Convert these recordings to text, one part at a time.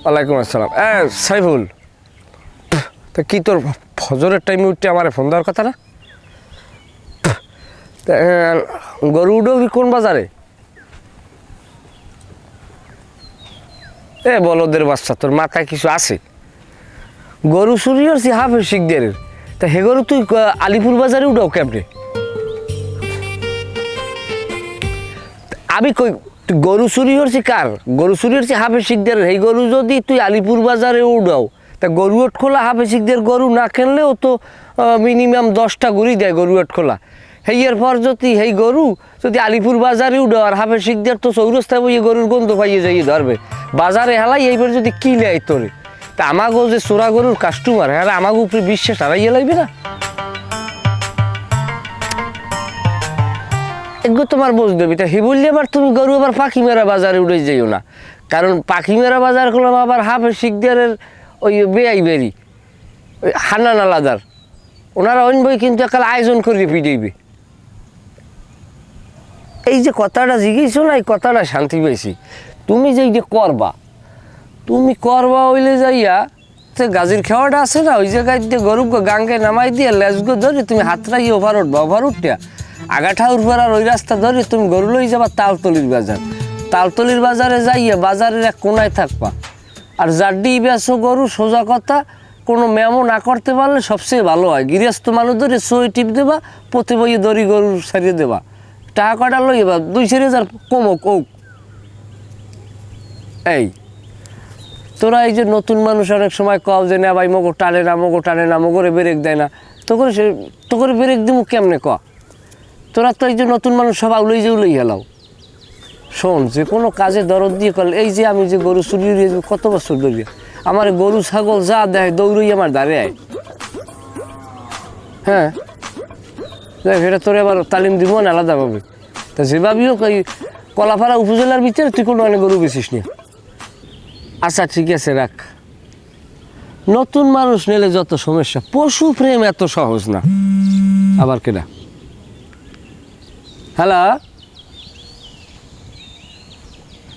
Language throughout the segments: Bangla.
ওয়ালাইকুম আসসালাম। সাইফুল, তা কি তোর ফজরের টাইমে উঠতে আমার ফোন দেওয়ার কথা না? গরু উঠেও কি কোন বাজারে? বলদের বাচ্চা, তোর মাথায় কিছু আছে? গরু চুরি হচ্ছে হাফের শিখদের, তা হে গরু তুই আলিপুর বাজারে উঠাও কেমনে? আমি কই গরু চুরি হচ্ছে কার? গরু চুরি হচ্ছে হাফের শিখদের। এই গরু যদি তুই আলিপুর বাজারে উঠাও, তা গরু ওট খোলা হাফের শিখদের গরু না কিনলেও তো মিনিমাম 10টা গরুই দেয় গরু ওট খোলা। হেইয়ের পর যদি এই গরু যদি আলিপুর বাজারে উঠাও, আর হাফের শিখদের তো চৌরাস্তায় বইয়ে গরুর গন্ধ পাইয়ে যাইয়ে ধরবে বাজারে হেলাই। এইবার যদি কি নেয় তোরে, তা আমাকেও যে চোরা গরুর কাস্টমার, হ্যাঁ আমাকে উপরে বিশ্বাস হারাইয়ে লাগবে না? এগুলো তোমার বুঝ দেবে। তা হে বললে আবার তুমি গরু আবার পাখি মেরা বাজারে উঠে যাইও না, কারণ পাখি মেরা বাজার করলাম আবার হাফের শিখদের ওই বেআই বেরি ওই হান্নান আলাদার, ওনারা অন্য বই কিন্তু একাল আয়োজন করে পিটাইবে। এই যে কথাটা জিজ্ঞেস না, এই কথাটা শান্তি পেয়েছি। তুমি যে করবা, তুমি করবা হইলে যাইয়া যে গাজির খেওয়াটা আছে না, ওই জায়গায় দিয়ে গরু গাঙ্গে নামাই দিয়ে লেজগো ধরে তুমি হাতরাই ওভার উঠবা, ওভার উঠটা আগাঠা উঠবার আর ওই রাস্তা ধরে তুমি গরু লই যাবা তালতলির বাজার। তালতলির বাজারে যাইয়া বাজারের এক কোনায় থাকবা, আর জাড্ডি বেছো গরু। সোজা কথা, কোনো মেমো না করতে পারলে সবচেয়ে ভালো হয়। গৃহস্থ মানুষ ধরে সই টিপ দেবা, প্রতি বইয়ে দড়ি গরু ছাড়িয়ে দেবা, টাকা কটা লই যাবা 2-4 কমক ওক। এই তোরা এই যে নতুন মানুষ অনেক সময় কল যে না ভাই মগো টানে না, মগো টানে না, মগরে ব্রেক দেয় না, তো করে ব্রেক দিব কেমনে ক? তোরা তো এই যে নতুন মানুষ সব আউলেই যে উলেই হেলাও। শোন, যে কোনো কাজে দরদ দিয়ে করলে, এই যে আমি যে গরু চুরি কত বছর ধরিয়া, আমার গরু ছাগল যা দেয় দৌড়ই আমার দাঁড়িয়ে আয়। হ্যাঁ দেখ, এটা তোর এবার তালিম দিব না আলাদাভাবে। তা যেভাবেই হোক এই কলাপাড়া উপজেলার ভিতরে তুই কোনো অনেক গরু বেচিস না। আচ্ছা ঠিক আছে, রাখ। নতুন মানুষ নিলে যত সমস্যা, পশু প্রেম এত সহজ না। আবার কেডা? হ্যালো,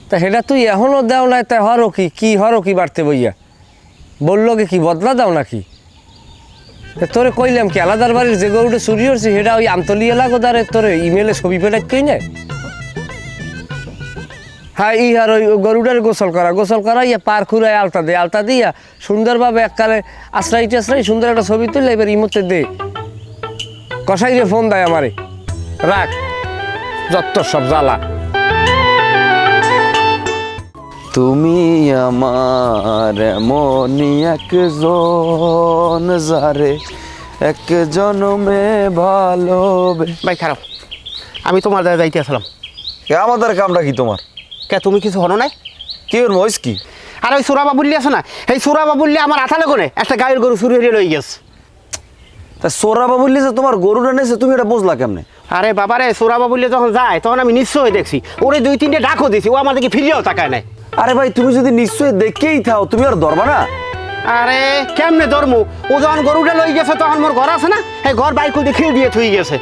তা সেটা তুই এখনও দেও নাই, তাই হরো কি হরো কি বাড়তে বইয়া বললো কি বদলা দাও নাকি? তোরে কইলাম কি আলাদার বাড়ির যে গরুটা চুরি হচ্ছে সেটা ওই আমতলি এলাকা দ্বারে তোরে ইমেলে ছবি পেটাই কই না? হ্যাঁ, আর ওই গরুটার গোসল করা ইয়া পার খুঁড়ায় আলতা দিয়া সুন্দরভাবে এককালে আশ্রাই সুন্দর একটা ছবি তুললে এবার ইমোতে দে। কষাই রে ফোন দেয় আমারে, রাখ যত সব জ্বালা। তুমি আমার এমনই একজন যারে এক জনমে ভালোবে। ভাই খারাপ, আমি তোমার দ্বারা যাইতে আসলাম। আমাদের কামটা কি তোমার? কে তুমি কিছু হনো নাই? কি ওর মহিষ কি? আর ওই সুরা বাবুল্লি আছে না, এই সুরা বাবুল্লি আমার আথালে কোনে একটা গায়ের গরু চুরি হয়ে লই গেছে। তা সোরা বাবুল্লি যে তোমার গরুটা নেছে, তুমি এটা বুঝলা কেমনে? আরে বাবারে, সুরা বাবুল্লি যখন যায় তখন আমি নিশ্চয়ই দেখছি, ওরে 2-3টে ডাকও দিছি, ও আমার দিকে ফিরিয়েও তাকায় নাই। আরে ভাই, তুমি যদি নিশ্চয়ই দেখেই থাও, তুমি আর ধরবা না? আরে কেমনে ধর্মু? ও যখন গরুটা লই গেছে তখন মোর ঘর আছে না, এই ঘর বাইক করে খেয়ে দিয়ে থুই গেছে।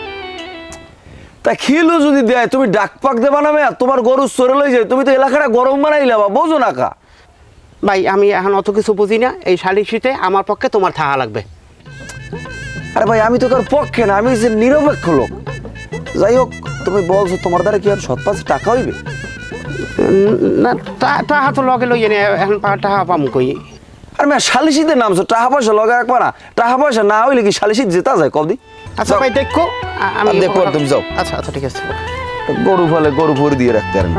তা খিলু যদি দেয়, তুমি ডাক পাক দেবা না? তোমার গরু চরে লই যায়, তুমি তো এলাকাটা গরম বানাইলাবা, বোঝো না কা? ভাই আমি এখন অত কিছু বুঝি না, এই সালিশিতে আমার পক্ষে তোমার থাকা লাগবে। আরে ভাই, আমি তো কার পক্ষে না, আমি যে নিরপেক্ষ লোক। যাই হোক, তুমি বলছো তোমার দ্বারা কি আর 7-5 টাকা হইবে? না, টাকা তো লগে লইয়ে নে, এখন টাকা পামু কই? আর সালিশিতে নামছো, টাকা পয়সা লগে রাখবা না? টাকা পয়সা না হইলে কি সালিশিত জেতা যায় কদি? আচ্ছা ভাই দেখো, আমি দেখো, তুমি যাও। আচ্ছা ঠিক আছে। গরু ফলে গরু ভরে দিয়ে রাখতে পারেন।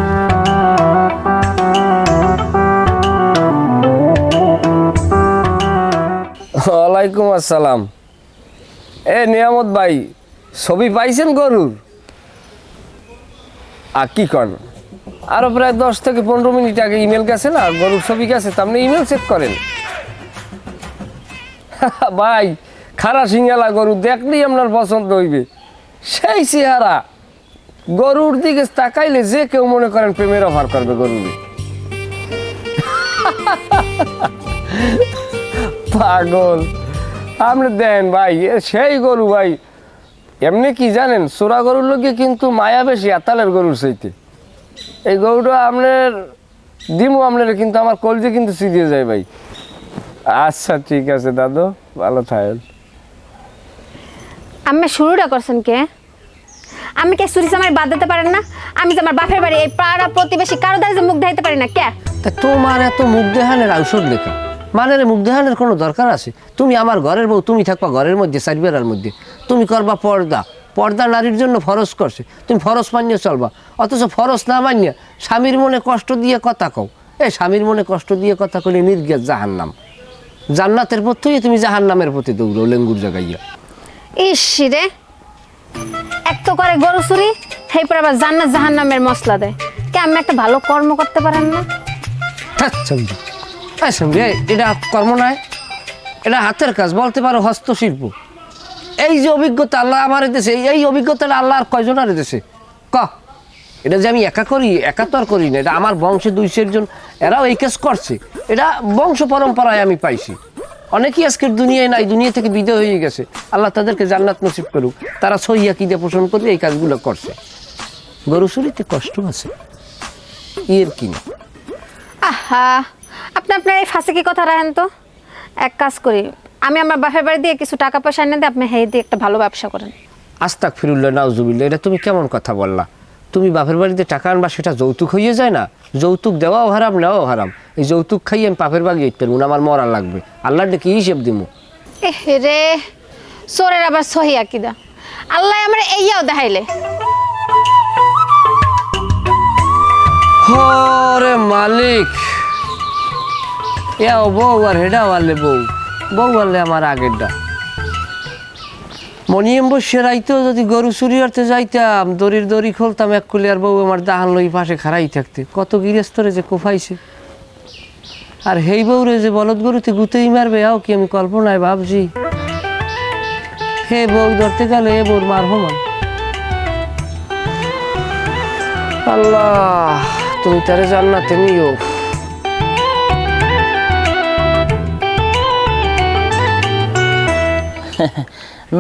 ওয়ালাইকুম আসসালাম। নিয়ামত ভাই, ছবি পাইছেন গরুর? আর কি করেন, আরো প্রায় 10 থেকে 15 মিনিট আগে ইমেল গেছে না, গরুর ছবি গেছে, তা আপনি ইমেল চেক করেন। ভাই খারা সিঙ্গালা গরু দেখলেই আপনার পছন্দ হইবে, সেই চেহারা। গরুর দিকে তাকাইলে যে কেউ মনে করেন প্রেমের অফার করবে গরুরে। পাগল আপনি দেন ভাই, সেই গরু ভাই। এমনি কি জানেন, চোরা গরুর লোকে কিন্তু মায়া বেশি আতালের গরুর চাইতে। এই গরুটা আপনার দিমু আপনারা, কিন্তু আমার কলজে কিন্তু সিরিয়ে যায় ভাই। আচ্ছা ঠিক আছে দাদু, ভালো থাকেন। আমি শুরুটা করছেন কে? আমি কে চুরি চামারি বাদ দিতে পারেন না? আমি যে আমার বাপের বাড়ি এই পাড়া প্রতিবেশী কারো দ্বারা যে মুখ দেখাইতে পারি না কে? তা তোমার এত মুখ দেহানের ঔষধ লেখা, মানে মুখ দেহানের কোনো দরকার আছে? তুমি আমার ঘরের বউ, তুমি থাকবা ঘরের মধ্যে চারবেড়ার মধ্যে, তুমি করবা পর্দা। পর্দা নারীর জন্য ফরজ করছে, তুমি ফরজ মানিয়ে চলবা। অথচ ফরজ না মানিয়ে স্বামীর মনে কষ্ট দিয়ে কথা কও। এই স্বামীর মনে কষ্ট দিয়ে কথা কলে নির্গেজ জাহান্নাম। জান্নাতের পথ থেকে তুমি জাহান্নামের পথে দৌড়ো লেঙ্গুর জাগাইয়া। ইস রে, এক তো করে গরু চুরি, সেই পর আবার জান্নাত জাহান্নামের মশলা দেয়। কে আমি একটা ভালো কর্ম করতে পারেন না? এটা কর্ম নয়, এটা হাতের কাজ, বলতে পারো হস্তশিল্প। এই যে অভিজ্ঞতা আল্লাহ আমার দেশে, এই অভিজ্ঞতাটা আল্লাহ আর কয়জনের দেশে ক? এটা যে আমি একা করি, একা তো আর করি না, এটা আমার বংশে 200 জন এরাও এই কাজ করছে। এটা বংশ পরম্পরায় আমি পাইছি। অনেকেই আজকের দুনিয়ায় নাই, দুনিয়া থেকে বিদায় হয়ে গেছে। আল্লাহ তাদেরকে জান্নাত নসিব করুক। তারা সহিয়া কিদে পোষণ করে এই কাজগুলো করছে। গরু চুরিতে কষ্ট আছে, এর কি না? আহা, আপনি আপনার এই ফাঁসে কি কথা রাখেন তো। এক কাজ করি, আমি আমার বাপের বাড়ি দিয়ে কিছু টাকা পয়সা এনে দিয়ে আপনি হেই দিয়ে একটা ভালো ব্যবসা করেন। আস্তাগফিরুল্লাহ, নাউজুবিল্লাহ, এটা তুমি কেমন কথা বললা? তুমি বাপের বাড়িতে টাকা আনবা, সেটা যৌতুক হয়ে যায় না? যৌতুক দেওয়াও হারাম, নেওয়াও হারাম। এই যৌতুক খাইয়ে আমি পাপের বাড়ি যেতে পারবো না, আমার মরা লাগবে। আল্লাহর ডেকে হিসেব দিব। এহ রে, চোরের আবার সহি আকিদা। আল্লাহ আমার এইয়াও দেখাইলে। হরে মালিক, এও বউ আর হেডা ওয়ালে বউ, বউ বললে আমার আগেরটা। মনিয়ম বসে রাইতেও যদি গরু চুরি করতে যাইতাম, দড়ির দড়ি খুলতাম এক কুলি, আর বউ আমার দাহান লই পাশে খাড়াই থাকতে। কত গৃহস্থরে যে কোফাইছে। আর হেই বউরে যে বলদ গরুতে গুতেই মারবে, আও কি আমি কল্পনায় ভাবছি। হে বউ ধরতে গেলে এ বউর মার হমান। আল্লাহ, তুমি তারে জান্নাতে নিও।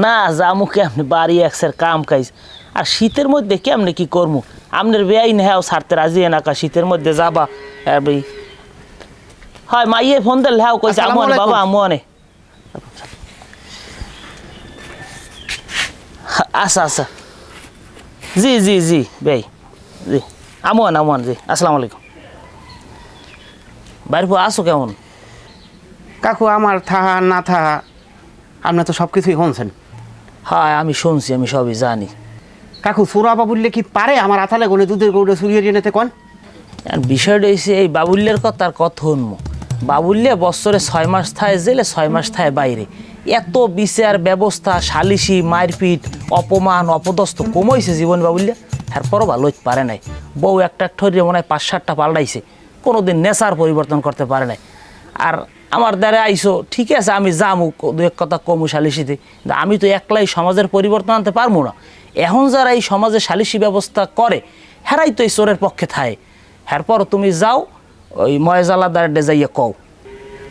না জামু কেমনি, বাড়ি একসের কাম কাজ। আর শীতের মধ্যে কেমনে কি করমু? আপনার বেয়াই নেহাও ছাড়তে রাজি এনাকা, শীতের মধ্যে যাবা। হয় মাইয়ে ফোন দিল, হ্যাঁ কইছে আমু আনে বাবা, আমু আনে। আচ্ছা আচ্ছা, জি জি জি বেই, জি আমু আন জি। আসসালামু আলাইকুম। বাড়ির পর আসো কেমন? কাকু আমার থাহা না থাহা আপনি তো সব কিছুই শুনছেন। হ্যাঁ আমি শুনছি, আমি সবই জানি। কাকু চোরাবা বললে কি পারে আমার আথালে গনে দুধের গরুটা চুরিয়ে নিয়ে নিতে কোন? আর বিষয়টা হচ্ছে এই বাবুল্যের কথা আর কত শুনবো। বাবুল্যে বছরে 6 মাস থায় জেলে, 6 মাস থায় বাইরে। এত বিচার ব্যবস্থা, সালিশি, মারপিট, অপমান, অপদস্থ কমাইছে জীবন বাবুল্যা। এরপরও ভালো হইতে পারে নাই। বউ একটা ঠরিয়ে মনে হয় 5-7টা পাল্টাইছে, কোনোদিন নেশার পরিবর্তন করতে পারে নাই। আর আমার দ্বারা আইসো, ঠিক আছে আমি যামু, দু এক কথা কমু সালিশিতে, কিন্তু আমি তো একলাই সমাজের পরিবর্তন আনতে পারবো না। এখন যারা এই সমাজে সালিশি ব্যবস্থা করে, হেরাই তো এই চোরের পক্ষে থাকে। এরপর তুমি যাও ওই ময়জালাদারে যাইয়া কও।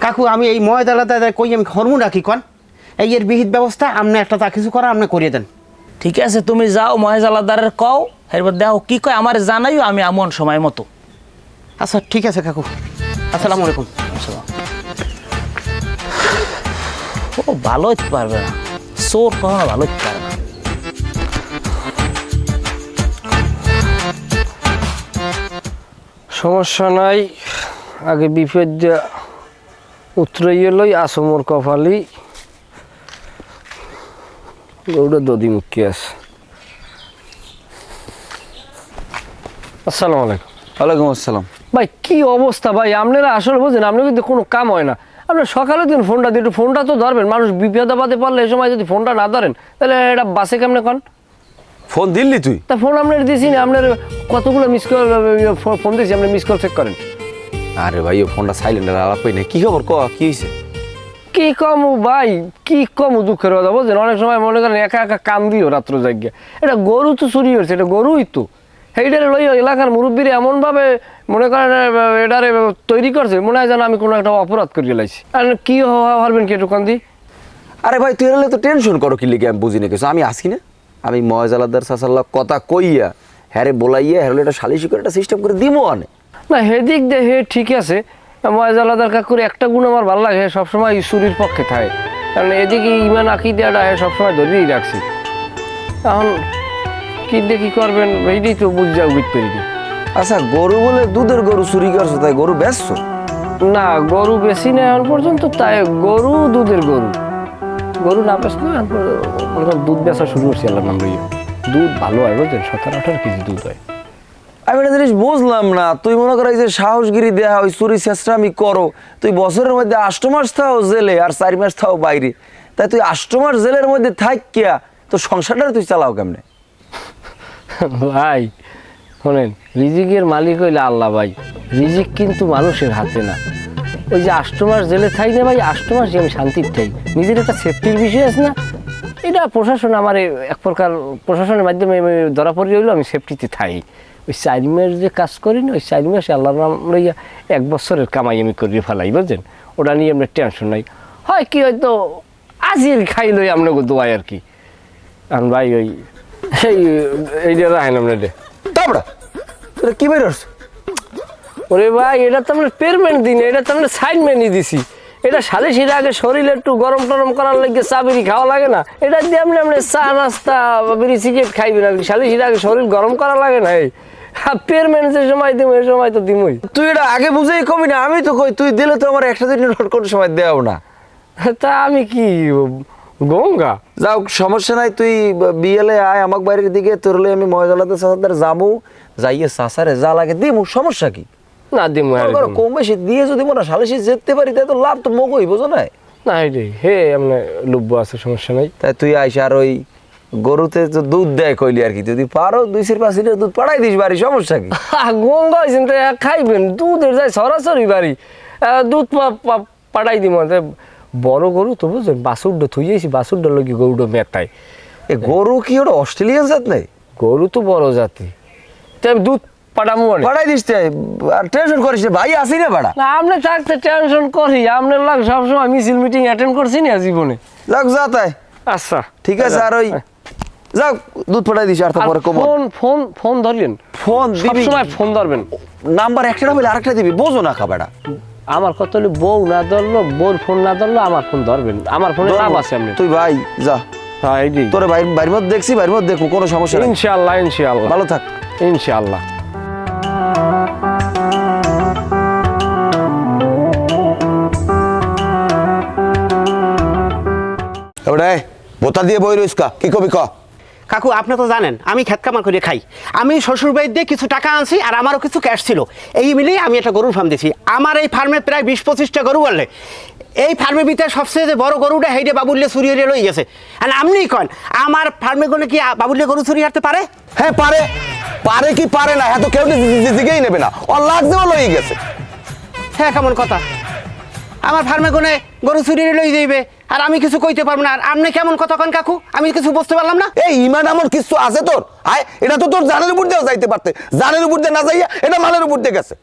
কাকু আমি এই ময়দালাদা কই আমি হরমু নাকি কন? এই এর বিহিত ব্যবস্থা আপনি একটা তা কিছু করা আপনি করিয়ে দেন। ঠিক আছে তুমি যাও ময়জালাদারের কও, এরপর দেখো কি কয় আমার জানাইও, আমি আমন সময় মতো। আচ্ছা ঠিক আছে কাকু, আসসালামু আলাইকুম। ও ভালো হইতে পারবে না, চোর কখনো ভালো হইতে পারবে না। সমস্যা নাই, আগে বিপদ উতরাইয়ে লই, আসমর কপালি গরুটা দদি মুখী আছে। আসসালামু আলাইকুম। ওয়ালাইকুম আসসালাম। ভাই কি অবস্থা ভাই, আপনারা আসলে বুঝছেন, আপনার কিন্তু কোনো কাম হয় না। আপনার সকালে দিন ফোনটা দিয়ে, একটু ফোনটা তো ধরবেন। মানুষ বিপদ আপদে পড়লে এই সময় যদি ফোনটা না ধরেন, তাহলে এটা বাসে কেমনে কন? ফোন দিল্লি তুই? তা ফোন আপনার দিয়েছি না, আপনার কতগুলো মিস কল ফোন দিয়েছি, আপনি মিস কল চেক করেন। আরে ভাই ও ফোনটা সাইলেন্ট আলাপ পাই না। কি খবর ক, কি হয়েছে? কি কমু ভাই, কি কমু, দুঃখের কথা বুঝছেন। অনেক সময় মনে করেন একা একা কান দিও রাত্র জায়গা। এটা গরু তো চুরি হয়েছে, এটা গরুই তো। সেইটারে লই এলাকার মুরব্বীরা এমনভাবে মনে করেন এটারে তৈরি করছে, মনে হয় যেন আমি কোনো একটা অপরাধ করিয়ে লাইছি। আর কি হারবেন কি একটু কান দি? আরে ভাই তুই এলে তো টেনশন করো কি লিখে, আমি বুঝি না কিছু। আমি আসি না, আমি ময়জালাদার সাসাল্লাহ কথা কইয়া হ্যারে বলাইয়া হ্যারলে এটা সালিশি করে একটা সিস্টেম করে দিব আনে। না হেদিক দিয়ে হে ঠিক আছে, ময়জালাদার কাকুর একটা গুণ আমার ভালো লাগে, সবসময় চুরির পক্ষে থাকে। কারণ এদিকে ইমান আকিদাটা হে সবসময় ধরেই রাখছি। এখন কি দিয়ে কি করবেন এইটাই তো বুঝা উচিত করিনি। আচ্ছা গরু বলে দুধের গরু চুরি করছো, তাই গরু বেচছো? না গরু বেশি না এখন পর্যন্ত, তাই গরু দুধের গরু, গরু না বেচলে এখন পর্যন্ত দুধ বেচা শুরু করছি। আল্লাহ নাম লইয়া দুধ ভালো হয় বুঝছেন, 17-18 কেজি দুধ হয়। আমি একটা জিনিস বুঝলাম না, তুই মনে কর এই যে সাহসগিরি দেয়া ওই চুরি চেষ্টা আমি করো, তুই বছরের মধ্যে 8 মাস থাও জেলে আর 4 মাস থাও বাইরে, তাই তুই 8 মাস জেলের মধ্যে থাকিয়া তো সংসারটা তুই চালাও কেমনে? ভাই শোনেন, রিজিকের মালিক হইলে আল্লাহ ভাই, রিজিক কিন্তু মানুষের হাতে না। ওই যে 8 মাস জেলে থাই না ভাই, 8 মাস আমি শান্তির থাই, নিজের একটা সেফটির বিষয় আছে না, এটা প্রশাসন আমার এক প্রকার প্রশাসনের মাধ্যমে আমি ধরা পড়ে হইলো, আমি সেফটিতে থাই। ওই 4 মাস যে কাজ করি না, ওই 4 মাসে আল্লাহর নাম লইয়া 1 বছরের কামাই আমি করিয়ে ফেলাই বুঝছেন, ওটা নিয়ে আপনার টেনশন নাই। হয় কি হয়তো আজির খাই লই আপনাকে দোয়াই আর কি। কারণ ভাই ওই এইটা রাখেন আপনার তারপরে তোরা কি বের হচ্ছে? ওরে ভাই এটা তো আমরা পেমেন্ট দিন, এটা তো আমরা সাইনমেন্টই দিছি। এটা সালিশির আগে শরীরে একটু গরম টরম করার লাগে চা বিড়ি খাওয়া লাগে না, এটা দিয়ে আপনি চা নাস্তা বিড়ি সিগারেট খাইবেন আর কি। সালিশির আগে শরীর গরম করা লাগে না, এই পেমেন্ট যে সময় দিব এই সময় তো দিমই। তুই এটা আগে বুঝেই কবি না, আমি তো কই তুই দিলে তো আমার 100 দিন নোট কোনো সময় দেও না। তা আমি কি গঙ্গা? যাও সমস্যা নাই, তুই বিয়েলে আয় আমার বাড়ির দিকে, তোর লই আমি ময়দালাতে চাচাদের যাবো, যাইয়ে চাচারে যা লাগে দিমু, সমস্যা কি? না দিমু আর মনে করো কম বেশি দিয়ে যদি মনে সালিশি যেতে পারি তাই তো লাভ তো মগই, বুঝো না? না এটাই হে আপনার লুব্য আছে, সমস্যা নাই। তাই তুই আইস আর ওই গরুতে তো দুধ দেয় কইলি আর কি, যদি পারো 2-5 লিটার দুধ পাঠাই দিস বাড়ি, সমস্যা কি? গঙ্গা হয়েছেন তো খাইবেন, দুধের যায় সরাসরি বাড়ি, দুধ পাঠাই দিব। বড় গরু তো বুঝছেন, বাছুরটা থুইয়েছি, বাছুরটা লোক গরুটা মেটাই। এ গরু কি ওটা অস্ট্রেলিয়ান জাত নাই? গরু তো বড় জাতি, তাই দুধ পাঠামো অনেক। পাঠাই দিস তাই, আর টেনশন করিস না, ভাই আসি না বাড়া। না আপনি থাকতে টেনশন করি, আপনার লাগ সবসময় মিছিল মিটিং অ্যাটেন্ড করছি না জীবনে। যাক যা তাই, আচ্ছা ঠিক আছে। আর ওই যাক দুধ পাঠাই দিস, আর তারপরে কম ফোন ফোন ফোন ধরলেন, ফোন দিবি, সবসময় ফোন ধরবেন। নাম্বার একটা না বলে আরেকটা দিবি, বোঝো না খাবারটা। আমার কত হলে বউ না ধরলো, বউর ফোন না ধরলো, আমার ফোন ধরবেন, আমার ফোনে নাম আছে আপনি। তুই ভাই যা, হ্যাঁ এইটাই। তোর বাড়ির মধ্যে দেখছি, বাড়ির মধ্যে দেখো, কোনো সমস্যা নেই। ইনশাআল্লাহ ইনশাআল্লাহ, ভালো থাক। ইনশাআল্লাহ। এবারে বোতা দিয়ে বই রইস কা, কি কবি ক? কাকু আপনি তো জানেন আমি খেত কামার করে খাই, আমি শ্বশুর বাড়ি দিয়ে কিছু টাকা আনছি আর আমারও কিছু ক্যাশ ছিল, এই মিলিয়ে আমি একটা গরুর ফার্ম দিছি। আমার এই ফার্মে প্রায় 20-25টা গরু বললে, এই ফার্মের ভিতরে সবচেয়ে যে বড় গরুটা হেইডে বাবুল্লে চুরি হয়ে লই গেছে। আর আপনি কন আমার ফার্মে গেলে কি বাবুল্লে গরু চুরি হারতে পারে? হ্যাঁ পারে, পারে কি পারে না, হ্যাঁ তো কেউ দিকেই নেবে না, ওর লাগছেও লই গেছে। হ্যাঁ কেমন কথা, আমার ফার্মে গনে গরু চুরি লই যাইবে আর আমি কিছু কইতে পারবো না, আর আপনি কেমন কথা কন কাকু, আমি কিছু বুঝতে পারলাম না। এই ইমান আমার কিছু আছে তোর? আয় এটা তো তোর জানের উপর দিয়েও যাইতে পারতে, জানের উপর দিয়ে না যাইয়া এটা মালের উপর দিয়ে গেছে।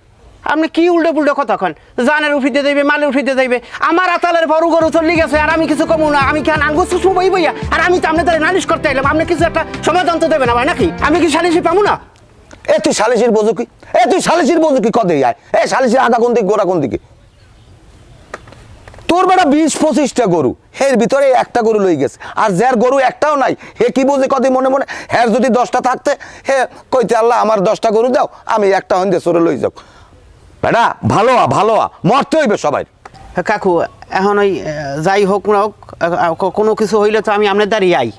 আপনি কি উল্টো পুল্টো কথা কন, জানের উঠিতে যাইবে মালে উঠিতে যাইবে, আমার আতালের বড় গরু চলে গেছে আর আমি কিছু কমু না, আমি কেন আঙ্গুর সুসু বই বইয়া, আর আমি তো আপনাদের নালিশ করতে এলাম, আপনি কিছু একটা সমাধান তো দেবেন আমার নাকি, আমি কি সালিশি পাবো না? এ তুই সালিশির বোঝো কি, এ তুই সালিশির বোঝো কি, কদে আয়, এ সালিশির আধা কোন দিকে গোড়া কোন দিকে? তোর বেটা 20-25টা গরু, এর ভিতরে একটা গরু লই গেছে, আর যার গরু একটাও নাই হে কি বোঝে কদি মনে মনে, হ্যাঁ যদি 10টা থাকতে হে কইতে আল্লাহ আমার 10টা গরু দাও, আমি একটা হইতে সরে লই যাও। বেটা ভালো মরতে হইবে সবাই। কাকু এখন ওই যাই হোক না হোক, কোনো কিছু হইলে তো আমি আপনার দাঁড়িয়ে আই,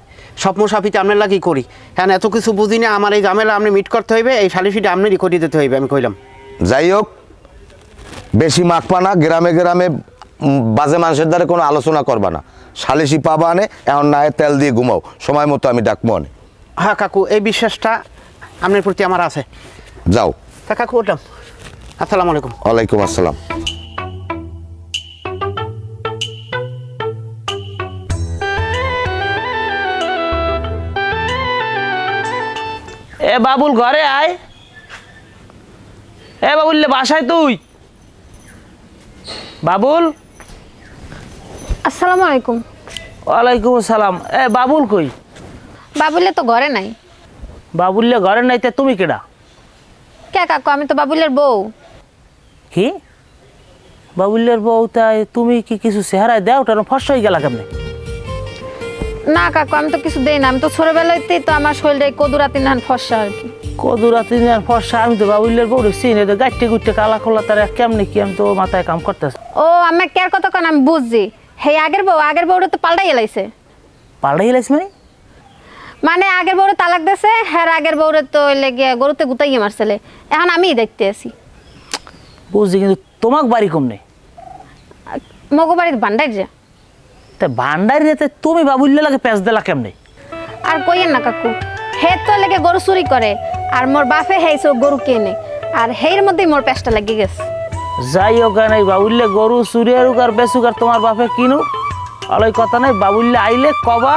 স্বপ্ন সাফিতে আপনার লাগি করি, হ্যাঁ এত কিছু বুঝি না, আমার এই ঝামেলা আপনি মিট করতে হইবে, এই সালিশিটা আপনারই করিয়ে দিতে হইবে, আমি কইলাম। যাই হোক বেশি মাখবা না, গ্রামে গ্রামে বাজে মানুষের দ্বারা কোনো আলোচনা করবা না, সালিশি পাবা আনে, এখন না তেল দিয়ে ঘুমাও, সময় মতো আমি ডাকবো আনে। হ্যাঁ কাকু এই বিশ্বাসটা আপনার প্রতি আমার আছে। যাও। তা কাকু ওটাম, আসসালামু আলাইকুম। ওয়ালাইকুম আসসালাম। এ বাবুল ঘরে আয়, এ বাবুল বাসায় তুই, বাবুল। আসসালামু আলাইকুম। ওয়ালাইকুম আসসালাম। এ বাবুল কই? বাবুলে তো ঘরে নাই। বাবুল্লে ঘরে নাই, তে তুমি কেডা? কে কাকু, আমি তো বাবুলের বউ। কি বাবুল্যের বউ তাই তুমি কি কিছু চেহারায় দেও ওটা ফর্সা হয়ে গেলা কেমনে? না কাকু আমি তো কিছু দেই না, আমি তো ছোটবেলাতেই তো আমার শরীরে কদুরাতি নান ফর্সা আর কি। কদুরাতি আর ফর্সা আমি তো বাবুল্যের বউ চিনি তো গাইটে গুটে কালা খোলা তার কেমনে কি আমি তো মাথায় কাম করতেছি। ও আমি কেয়ার কত কান আমি বুঝছি। হে আগের বউটা তো পাল্টাই এলাইছে। পাল্টাই গেলাইছ মানে আগের বউরে তালাক দিয়েছে, হ্যাঁ আগের বউরে তো লেগে গরুতে গুতাইয়ে মারছিলে, এখন আমিই দেখতে আছি। বুঝছি, কিন্তু তোমাক বাড়ি কম নেই মগো বাড়ির ভান্ডার যে তা ভান্ডারি রেতে তুমি বাবুল্য লাগে পেঁচ দিলা কেমনে? আর কইয়েন না কাকু, হে তো লেগে গরু চুরি করে আর মোর বাপে হেইছে গরু কেনে, আর হের মধ্যেই মোর পেঁচটা লেগে গেছে। যাই হোক নাই বাবুল্য গরু চুরি আরুক আর বেচুক আর তোমার বাপে কিনু অলই কথা নাই। বাবুল্য আইলে কবা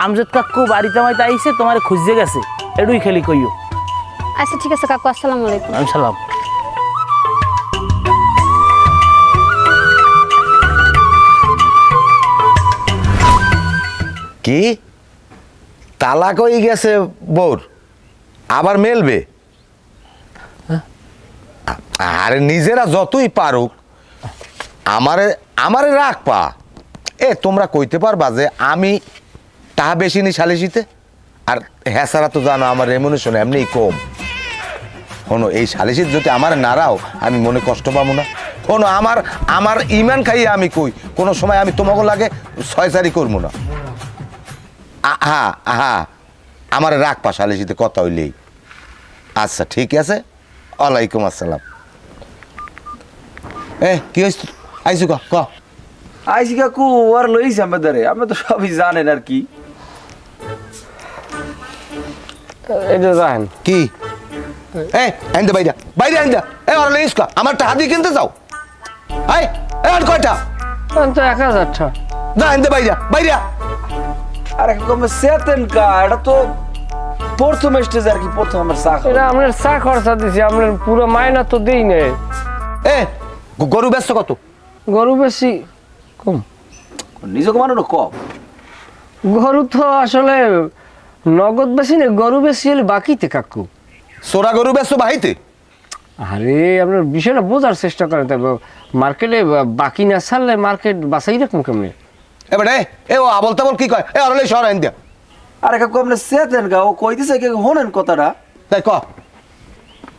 আমজদ কাকু বাড়িতে মাইতে আইছে তোমার খুঁজে গেছে, এডুই খেলি কইও। আচ্ছা ঠিক আছে কাকু, আসসালামু আলাইকুম। সালাম। কি তালাক হয়ে গেছে বউর, আবার মেলবে? আরে নিজেরা যতই পারুক আমারে রাখ পা। তোমরা কইতে পারবা যে আমি টাকা বেশি নি সালিশিতে? আর হ্যাঁ সারা তো জানো আমার রেমুনেশন এমনি কম। শোনো, এই সালিশিত যদি আমার নাড়াও আমি মনে কষ্ট পাবো না। শোনো, আমার ইমান খাইয়ে আমি কই কোনো সময় আমি তোমাকে লাগে ছয়চারি করবো না। হ্যাঁ আমার রাখ পা সালিশিতে কথা হইলেই। আচ্ছা ঠিক আছে, ওয়ালাইকুম আসসালাম। কি হয়েছে? আইসু ক আইসি কাকু আর লইছি আমাদের, আপনি তো সবই জানেন আর কি। এটা জানেন কি? আইন্দা বাইরে আইন্দা। ওরা লইস কা আমার টাকা দিয়ে কিনতে যাও। আর কয়টা? তো 1000 টাকা। না আইন্দা বাইরে। আর একদম সেতেন কা, এটা তো প্রথম স্টেজ আর কি, প্রথম আমার চা এটা আপনার চা খরচা দিছি, আপনার পুরো মাইনা তো দেই নাই। গরু ব্যস্ত কত? গরু বেশি কম। নিজকে মানো না কম। গরু তো আসলে নগদ বেশি না, গরু বেশি হলে বাকিতে কাকু। সোরা গরু ব্যস্ত বাহিতে? আরে আপনার বিষয়টা বোঝার চেষ্টা করেন, তাই মার্কেটে বাকি না ছাড়লে মার্কেট বাছাই রাখুন কেমনি? এবার ও আবল তাবল কি কয়? ওরা লই শহর আইন দিয়া। আরে কাকু আপনি সেতেন কা, ও কইতেছে কি হোনেন কথাটা? তাই ক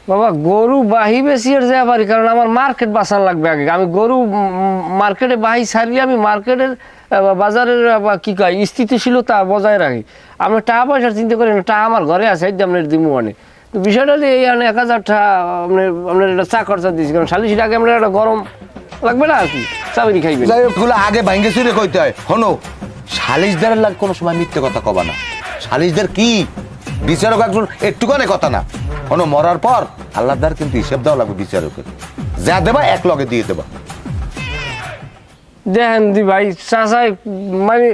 বাবা গরু বাহি বেশি আর যা পারি, কারণ আমার মার্কেট বাঁচান লাগবে আগে। আমি গরু মার্কেটে বাহি ছাড়লে আমি মার্কেটের বাজারের কি কয় স্থিতিশীলতা বজায় রাখি। আমরা টাকা পয়সার চিন্তা করি না, টাকা আমার ঘরে আছে, আপনার দিমু মানে। তো বিষয়টা এই 1000 টাকা আপনার এটা চা খরচা দিয়েছি, কারণ সালিশির আগে আমরা একটা গরম লাগবে না আর কি, চাবিনি খাইবে। যাই হোক, ওগুলো আগে ভাঙ্গে চুরে কইতে হয়। শোনো, সালিশদারের লাগে কোনো সময় মিথ্যে কথা কবা না। সালিশদার কি বিচারক একজন একটুখানে কথা না। শোনো, মরার পর আল্লাহদার কিন্তু হিসেব দেওয়া লাগবে বিচারকের। যা দেবা এক লগে দিয়ে দেবা। দেখেন দি ভাই চাচাই, মানে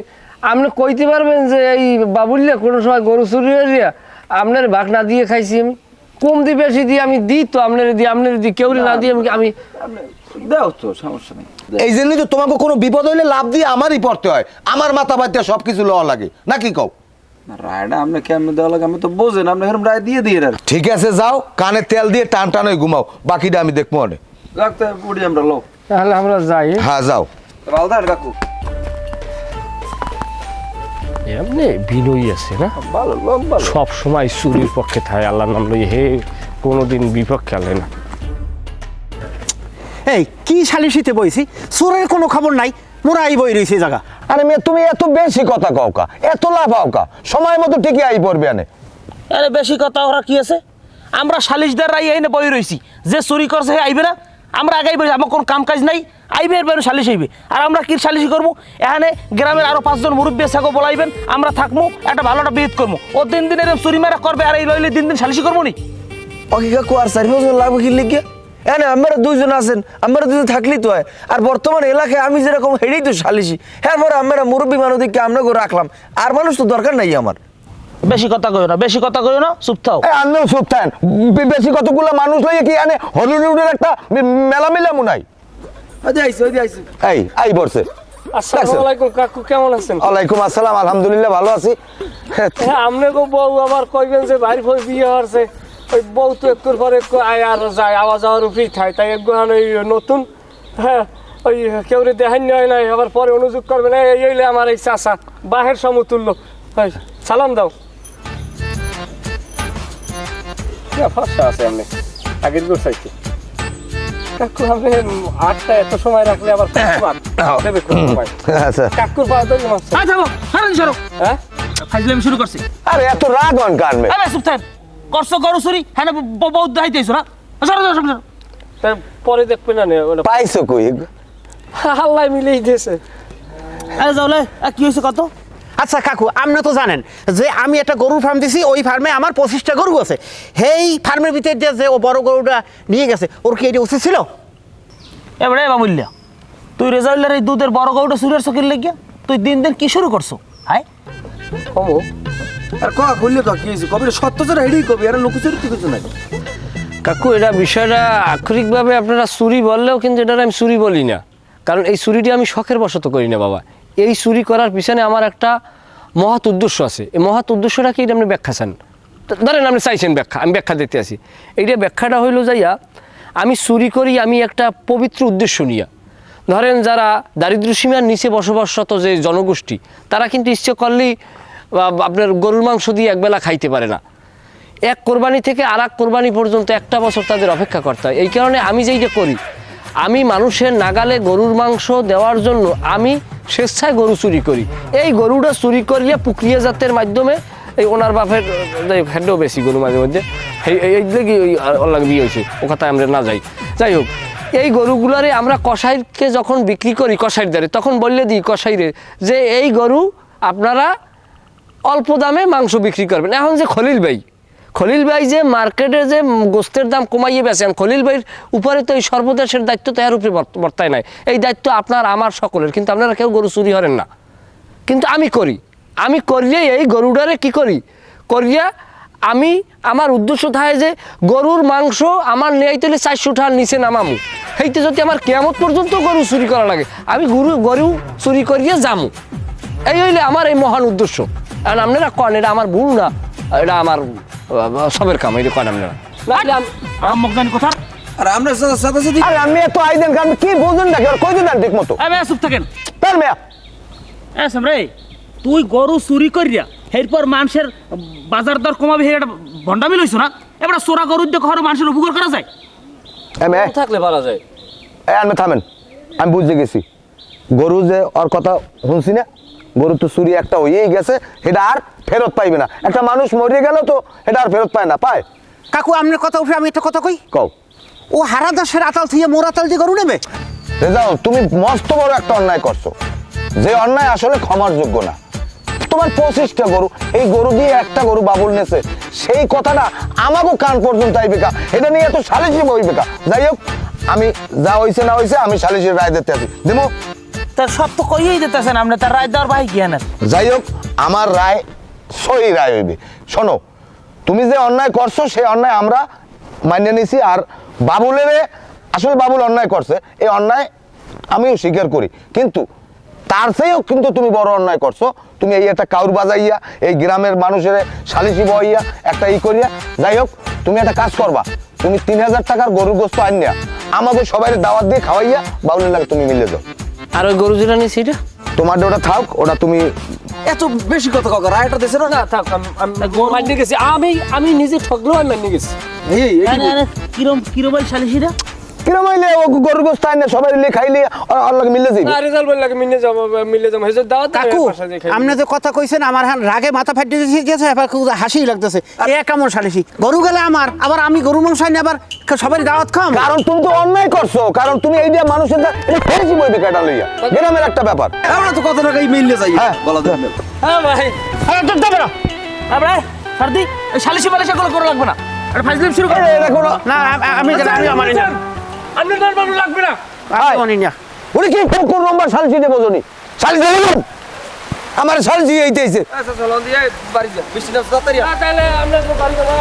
আপনি কইতে পারবেন যে এই বাবুল্যা কোনো সময় গরু চুরি হইয়া আপনার ভাগ না দিয়ে খাইছি? আমি কম দিয়ে বেশি দিয়ে আমি দিই তো আপনার দিই কেউ না দিয়ে আমি দাও তো, সমস্যা নেই। এই জন্যই তো তোমাকে কোনো বিপদ হইলে লাভ দিয়ে আমারই পড়তে হয়, আমার মাথা বাড়তে সব কিছু লওয়া লাগে নাকি কও? রায়টা আপনি কেমন দেওয়া লাগে আমি তো বোঝেন, আপনি এরকম রায় দিয়ে দিয়ে আর ঠিক আছে, যাও কানে তেল দিয়ে টান টান হয়ে ঘুমাও, বাকিটা আমি দেখবো অনেক। রাখতে উঠি আমরা লোক। তাহলে আমরা যাই। হ্যাঁ যাও। ভালো থাকেন কাকু। এমনি বিনয়ী আছে না, ভালো লোক, ভালো। সব সময় চুরির পক্ষে থাকে, আল্লাহর নাম লই হে কোনোদিন বিপক্ষে আলে না। এই কি সালিশিতে বইছি, চোরের কোনো খবর নাই, মোরাই বই রয়েছে জায়গা। আরে মেয়ে তুমি এত বেশি কথা কও কা, এত লাভ হও কা, সময় মতো ঠিকই আই পড়বে আনে। আরে বেশি কথা ওরা কি আছে? আমরা সালিশদার রাই আইনে বই রইছি, যে চুরি করছে হে আইবে না, আমরা আগাই বই, আমার কোনো কাম কাজ নাই, আইবে এর বাইরে সালিশ হইবে। আর আমরা কি সালিশি করবো? এখানে গ্রামের আরো 5 জন মুরব্বী সাগো বলাইবেন, আমরা থাকবো, একটা ভালোটা বিহিত করবো। ও দিন দিন এরকম চুরি মারা করবে আর এই লইলে দিন দিন সালিশি করবো নি? ওকে কাকু আর 4 বছর লাগবে কি লিখে? এনে আমরা 2 জন আছেন, আমরা 2 জন থাকলেই তো হয়। আর বর্তমান এলাকায় আমি যেরকম হেডেই তো সালিশি, হ্যাঁ পরে আমরা মুরব্বী মানুষ দিকে আমরা রাখলাম, আর মানুষ তো দরকার নাই আমার। বেশি কথা কইও না, বেশি কথা কইও না, চুপ থাও। আমিও চুপ থাকেন, বেশি কতগুলো মানুষ লইয়ে কি আনে হলিউডের একটা মেলা মিলামু নাই? আই পড়ছে। আসসালামু আলাইকুম কাকু, কেমন আছেন? ওয়ালাইকুম আসসালাম, আলহামদুলিল্লাহ ভালো আছি। হ্যাঁ, আমনে গো বউ আবার কইবেন যে ভাই ফই বিয়ে হচ্ছে, ওই বউ তো একটুর পরে একটু আয় আর যায়, আওয়াজ যাওয়ার উপরেই থাকে, তাই একগুহান ওই নতুন, হ্যাঁ ওই কেউ দেখান হয় নাই, আবার পরে অনুযোগ করবে না, এই হইলে আমার এই চাষা বাহের সমতুল্য। ওই সালাম দাও। ফর্সা আছে আপনি আগের গোসাইতে কাকু, আপনি আটটা এত সময় রাখলে আবার দেবে কোন সময়? আচ্ছা কাকুর পাওয়া তো মাছ। আচ্ছা হারান সরো, হ্যাঁ ফাইজলামি শুরু করছি। আরে এত রাগ হন কানবে? আরে চুপ থাক, করছো গরু চুরি, হ্যাঁ বহুত দাইতেছো না, সরো সরো সরো। তাই পরে দেখবে না নে, ওটা পাইছো কই? আল্লাহ মিলেই দিয়েছে। আরে যাওলে কি হয়েছে কত? আচ্ছা কাকু, আপনি তো জানেন যে আমি একটা গরুর ফার্ম দিছি, ওই ফার্মে আমার 25টা গরু আছে। সেই ফার্মের ভিতরে দিয়ে যে ও বড় গরুটা নিয়ে গেছে, ওর কি এটা উচিত ছিল? এবারে বাবুল্লা, তুই রেজাউল্লার এই দুধের বড় গরুটা চুরের চকির লেগিয়া তুই দিন দিন কি শুরু করছো? হাই কমো আর খুললে কি হয়েছে? কবে সত্য যেটা হেডেই কবি, আর লোকচুরি কিছু নাই। কাকু, এটা বিষয়টা আক্ষরিকভাবে আপনারা চুরি বললেও কিন্তু এটা আমি চুরি বলি না, কারণ এই চুরিটি আমি শখের বশত করি না বাবা। এই চুরি করার পিছনে আমার একটা মহৎ উদ্দেশ্য আছে। এই মহৎ উদ্দেশ্যটা কি, এটা আপনি ব্যাখ্যা চান? ধরেন আপনি চাইছেন ব্যাখ্যা, আমি ব্যাখ্যা দিতে আসি। এইটা ব্যাখ্যাটা হইল যাইয়া, আমি চুরি করি আমি একটা পবিত্র উদ্দেশ্য নিয়ে। ধরেন যারা দারিদ্র্যসীমার নিচে বসবাসরত যে জনগোষ্ঠী, তারা কিন্তু ইচ্ছে করলেই আপনার গরুর মাংস দিয়ে একবেলা খাইতে পারে না। এক কোরবানি থেকে আর এক কোরবানি পর্যন্ত একটা বছর তাদের অপেক্ষা করতে হয়। এই কারণে আমি যেইটা করি, আমি মানুষের নাগালে গরুর মাংস দেওয়ার জন্য আমি স্বেচ্ছায় গরু চুরি করি। এই গরুটা চুরি করিয়া প্রক্রিয়াজাতের মাধ্যমে এই ওনার বাপের হেডও বেশি গরু মাঝে মধ্যে এইগুলো ওই অল্লাহ বিয়ে হয়েছে, ও কথা আমরা না যাই। যাই হোক, এই গরুগুলারে আমরা কসাইকে যখন বিক্রি করি কসাইর দ্বারে, তখন বললে দিই কসাইরে যে এই গরু আপনারা অল্প দামে মাংস বিক্রি করবেন। এখন যে খলিল ভাই যে মার্কেটে যে গোস্তের দাম কমাইয়ে বেচেন, খলিল ভাইয়ের উপরে তো এই সর্বদেশের দায়িত্ব তো এর উপরে বর্তায় নাই। এই দায়িত্ব আপনার আমার সকলের, কিন্তু আপনারা কেউ গরু চুরি করেন না, কিন্তু আমি করি। আমি করিয়ে এই গরুটারে কি করিয়া আমি আমার উদ্দেশ্য থাকে যে গরুর মাংস আমার নেই তাহলে 400 টাকার নিচে নামামু। সেইতে যদি আমার কেয়ামত পর্যন্ত গরু চুরি করা লাগে, আমি গরু চুরি করিয়ে যামু। এই হইলে আমার এই মহান উদ্দেশ্য। কারণ আপনারা কন এটা আমার ভুল না, এটা আমার সবের কাম, এটা কন আপনারা। আমকদানি কথা। আর আমরা সাথে সাথে আরে আমি এত আইদেন কারণ কি বোঝেন না, কই দেন ঠিক মতো? এ চুপ থাকেন। তার মেয়া এ সামরে, তুই গরু চুরি করিয়া এরপর মানুষের বাজার দর কমাবি, এটা ভণ্ডামি লইছো না? এবার চোরা গরু দিয়ে কখনো মানুষের উপকার করা যায়? থাকলে পারা যায়। আমি থামেন, আমি বুঝতে গেছি। গরু যে ওর কথা শুনছি না, গরু তো চুরি একটা হয়েই গেছে, এটা আর ফেরত পাইবে না। একটা মানুষ মরিয়ে গেল তো এটা আর ফেরত পায় না, পায়? কাকু, আপনার কথা উঠে আমি একটা কথা কই। কও। ও হারা দাসের আতাল থেকে মোর আতাল দিয়ে গরু নেবে? রেজাও, তুমি মস্ত বড় একটা অন্যায় করছো, যে অন্যায় আসলে ক্ষমার যোগ্য না। তোমার 25টা গরু, এই গরু দিয়ে একটা গরু বাবুল নেছে, সেই কথাটা আমাকেও কান পর্যন্ত আইবে কা? এটা নিয়ে এত সালিশি বইবে কা? যাই হোক, আমি যা হইছে না হইছে, আমি সালিশির রায় দিতে আছি, দেবো। তার সব তো কইয়েই দিতেছেন আপনি, তার রায় দেওয়ার ভাই জ্ঞান আছে। যাই হোক, আমার রায় সহি রায় হইবে। শোনো, তুমি যে অন্যায় করছো সেই অন্যায় আমরা মান্য নিছি, আর বাবুলের আসলে বাবুল অন্যায় করছে, এই অন্যায় আমিও স্বীকার করি, কিন্তু তার চেয়েও কিন্তু তুমি বড় অন্যায় করছো। তুমি এই একটা কাউর বাজাইয়া এই গ্রামের মানুষের সালিশি বইয়া একটা করিয়া, যাই হোক, তুমি একটা কাজ করবা, তুমি 3000 টাকার গরুর গোস্ত আনিয়া আমাকে সবাই দাওয়াত দিয়ে খাওয়াইয়া বাবুলের লাগে তুমি মিলে যাও। আর ওই গরু যেটা নিয়েছি এটা তোমার ওটা থাক, ওটা তুমি এত বেশি কথা কাকা, রায়টা দেশে না। না থাক, মানিয়ে গেছি আমি নিজে ঠকলেও আমি মানিয়ে গেছি। কিরম সালিশিরা কিরম হইলে ও গরুর গোস্ত আনিয়া সবাই খাইলে আল্লাহ মিলে যাবে। না রেজাল্ট বল লাগে মিলে যাবো হেজে দাও। কাকু, আপনি যে কথা কইছেন আমার রাগে মাথা ফাটিয়ে দিয়েছে, এবার হাসি লাগতেছে। এ কেমন সালিশি? গরু গেলে আমার, আবার আমি গরু মাংস আনি আবার সবাই দাওয়াত খাম? কারণ তুমি তো অন্যায় করছো, কারণ তুমি এই দিয়ে মানুষের ফেরেছি বইবে কেটা লইয়া, গ্রামের একটা ব্যাপার। আমরা তো কত টাকা মিললে যাই। হ্যাঁ। বলা যায় না। হ্যাঁ ভাই, দেবে না আমরা সারদি সালিশি মালিশা গুলো করা লাগবে না, এটা ফাইজলামি শুরু কর। এটা কোনো না, আমি মানি না। আপনি দরবার লাগবে না। আমি মানি না। উনি কি কোন নম্বর সালিশি দেবো জনি? সালিশি দেবেন আমার সালিশি এইতেছে। আচ্ছা চলো দিয়ে বাড়ি যা, বৃষ্টি না তাড়াতাড়ি। তাহলে আমরা বাড়ি যাবো।